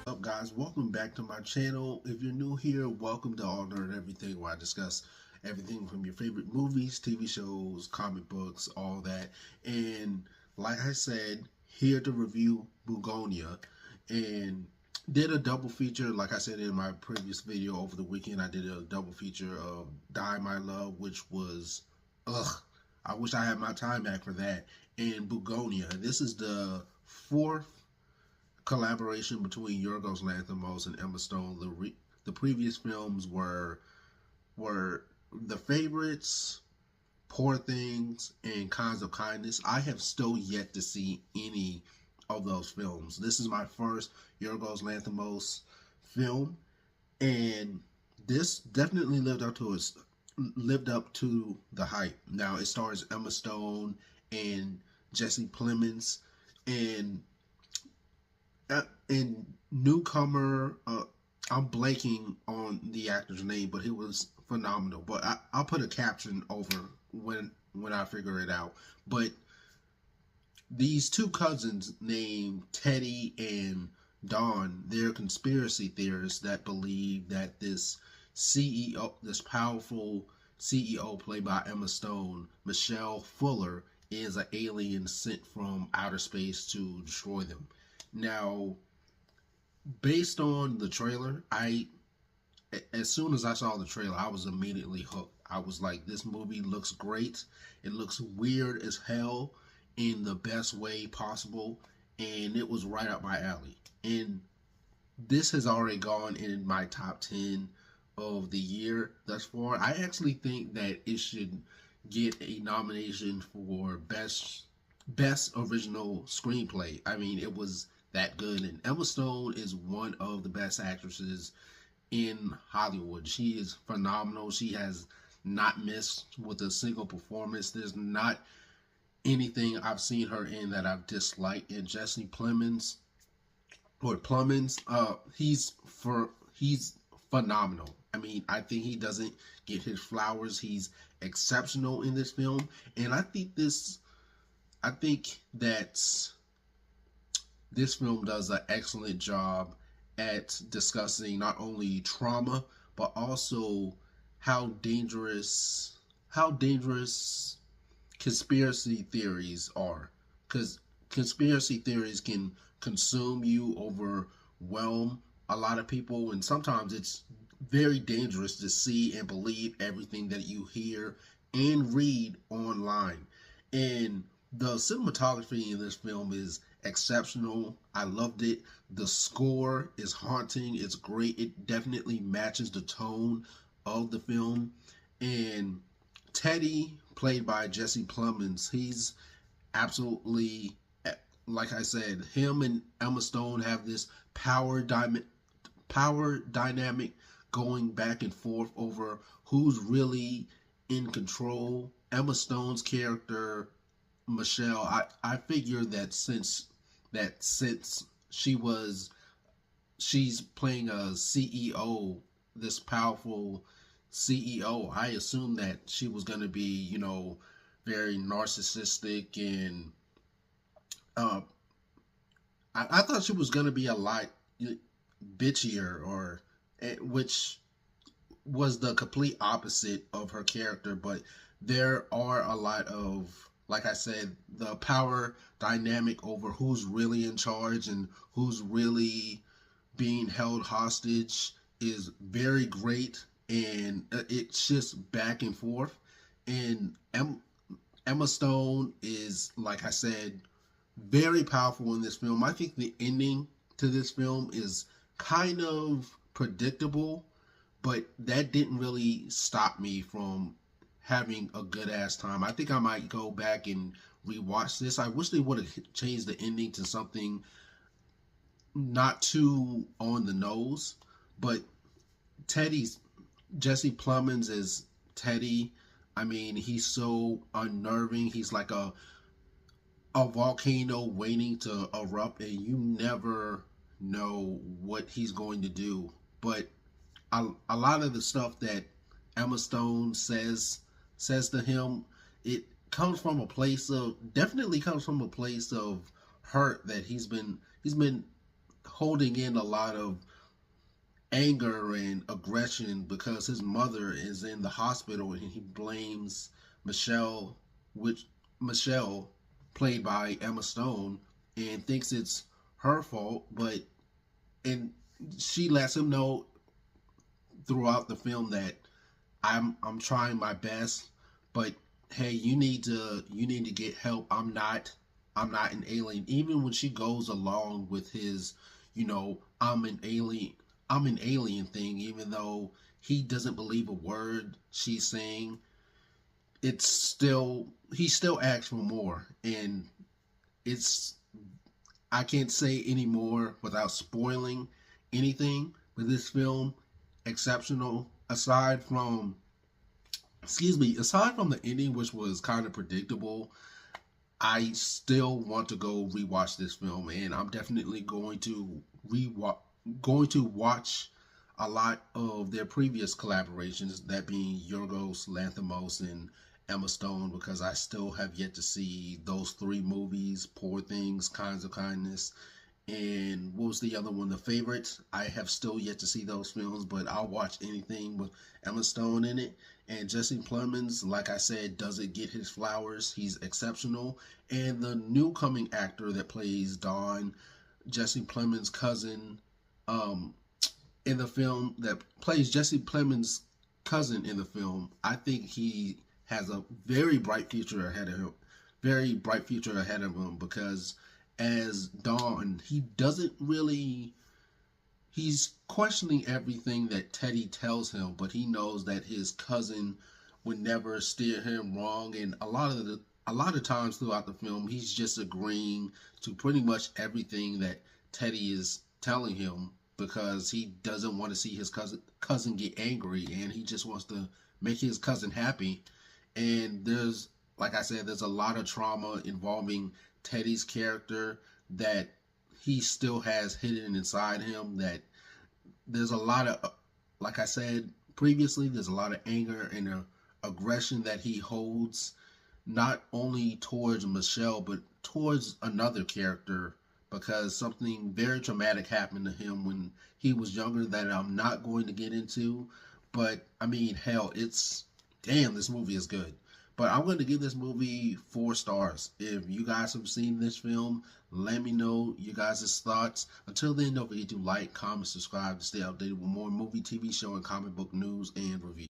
What's up, guys? Welcome back to my channel. If you're new here, welcome to All Nerd Everything, where I discuss everything from your favorite movies, TV shows, comic books, all that. And like I said, here to review Bugonia, and did a double feature. Like I said in my previous video over the weekend, I did a double feature of Die My Love, which was ugh. I wish I had my time back for that. And Bugonia. This is the fourth collaboration between Yorgos Lanthimos and Emma Stone. The previous films were The Favorites, Poor Things, and Kinds of Kindness. I have still yet to see any of those films. This is my first Yorgos Lanthimos film, and this definitely lived up to the hype. Now it stars Emma Stone and Jesse Plemons, and and newcomer. I'm blanking on the actor's name, but he was phenomenal. But I'll put a caption over when I figure it out. But these two cousins named Teddy and Don, they're conspiracy theorists that believe that this CEO, this powerful CEO played by Emma Stone, Michelle Fuller, is an alien sent from outer space to destroy them. Now, based on the trailer, as soon as I saw the trailer, I was immediately hooked. I was like, this movie looks great. It looks weird as hell in the best way possible, and it was right up my alley. And this has already gone in my top 10 of the year thus far. I actually think that it should get a nomination for best original screenplay. I mean, it was that good, and Emma Stone is one of the best actresses in Hollywood. She is phenomenal. She has not missed with a single performance. There's not anything I've seen her in that I've disliked. And Jesse Plemons, he's phenomenal. I mean, I think he doesn't get his flowers. He's exceptional in this film, and I think that this film does an excellent job at discussing not only trauma but also how dangerous conspiracy theories are, because conspiracy theories can consume you, overwhelm a lot of people, and sometimes it's very dangerous to see and believe everything that you hear and read online. And the cinematography in this film is exceptional. I loved it. The score is haunting. It's great. It definitely matches the tone of the film. And Teddy, played by Jesse Plemons, he's absolutely, like I said, him and Emma Stone have this power dynamic going back and forth over who's really in control. Emma Stone's character Michelle, I figure that since she's playing a CEO, this powerful CEO, I assumed that she was going to be, very narcissistic, and uh, I thought she was going to be a lot bitchier, or which was the complete opposite of her character. But there are a lot of, like I said, the power dynamic over who's really in charge and who's really being held hostage is very great, and it's just back and forth. And Emma Stone is, like I said, very powerful in this film. I think the ending to this film is kind of predictable, but that didn't really stop me from having a good ass time. I think I might go back and rewatch this. I wish they would have changed the ending to something not too on the nose, but Jesse Plemons is Teddy. I mean, he's so unnerving. He's like a volcano waiting to erupt, and you never know what he's going to do. But a lot of the stuff that Emma Stone says to him, it definitely comes from a place of hurt that he's been holding in a lot of anger and aggression because his mother is in the hospital, and he blames Michelle, which Michelle, played by Emma Stone, and thinks it's her fault, but and she lets him know throughout the film that I'm trying my best, but hey, you need to get help. I'm not an alien. Even when she goes along with his, I'm an alien thing, even though he doesn't believe a word she's saying, it's still he still asks for more, and it's I can't say any more without spoiling anything. But this film, exceptional. Aside from the ending, which was kind of predictable, I still want to go rewatch this film, and I'm definitely going to watch a lot of their previous collaborations, that being Yorgos Lanthimos and Emma Stone, because I still have yet to see those three movies: Poor Things, Kinds of Kindness, and what was the other one? The Favorites. I have still yet to see those films, but I'll watch anything with Emma Stone in it. And Jesse Plemons, like I said, doesn't get his flowers. He's exceptional. And the new coming actor that plays Don, Jesse Plemons' cousin, um, in the film, that plays Jesse Plemons' cousin in the film, I think he has a very bright future ahead of him. Very bright future ahead of him, because as Don, he doesn't really. He's questioning everything that Teddy tells him, but he knows that his cousin would never steer him wrong, and a lot of times throughout the film, he's just agreeing to pretty much everything that Teddy is telling him, because he doesn't want to see his cousin get angry, and he just wants to make his cousin happy. And there's, like I said, there's a lot of trauma involving Teddy's character that he still has hidden inside him. That there's a lot of, like I said previously, there's a lot of anger and aggression that he holds, not only towards Michelle, but towards another character, because something very traumatic happened to him when he was younger that I'm not going to get into. But I mean, hell, this movie is good. But I'm going to give this movie 4 stars. If you guys have seen this film, let me know your guys' thoughts. Until then, don't forget to like, comment, subscribe to stay updated with more movie, TV show, and comic book news and reviews.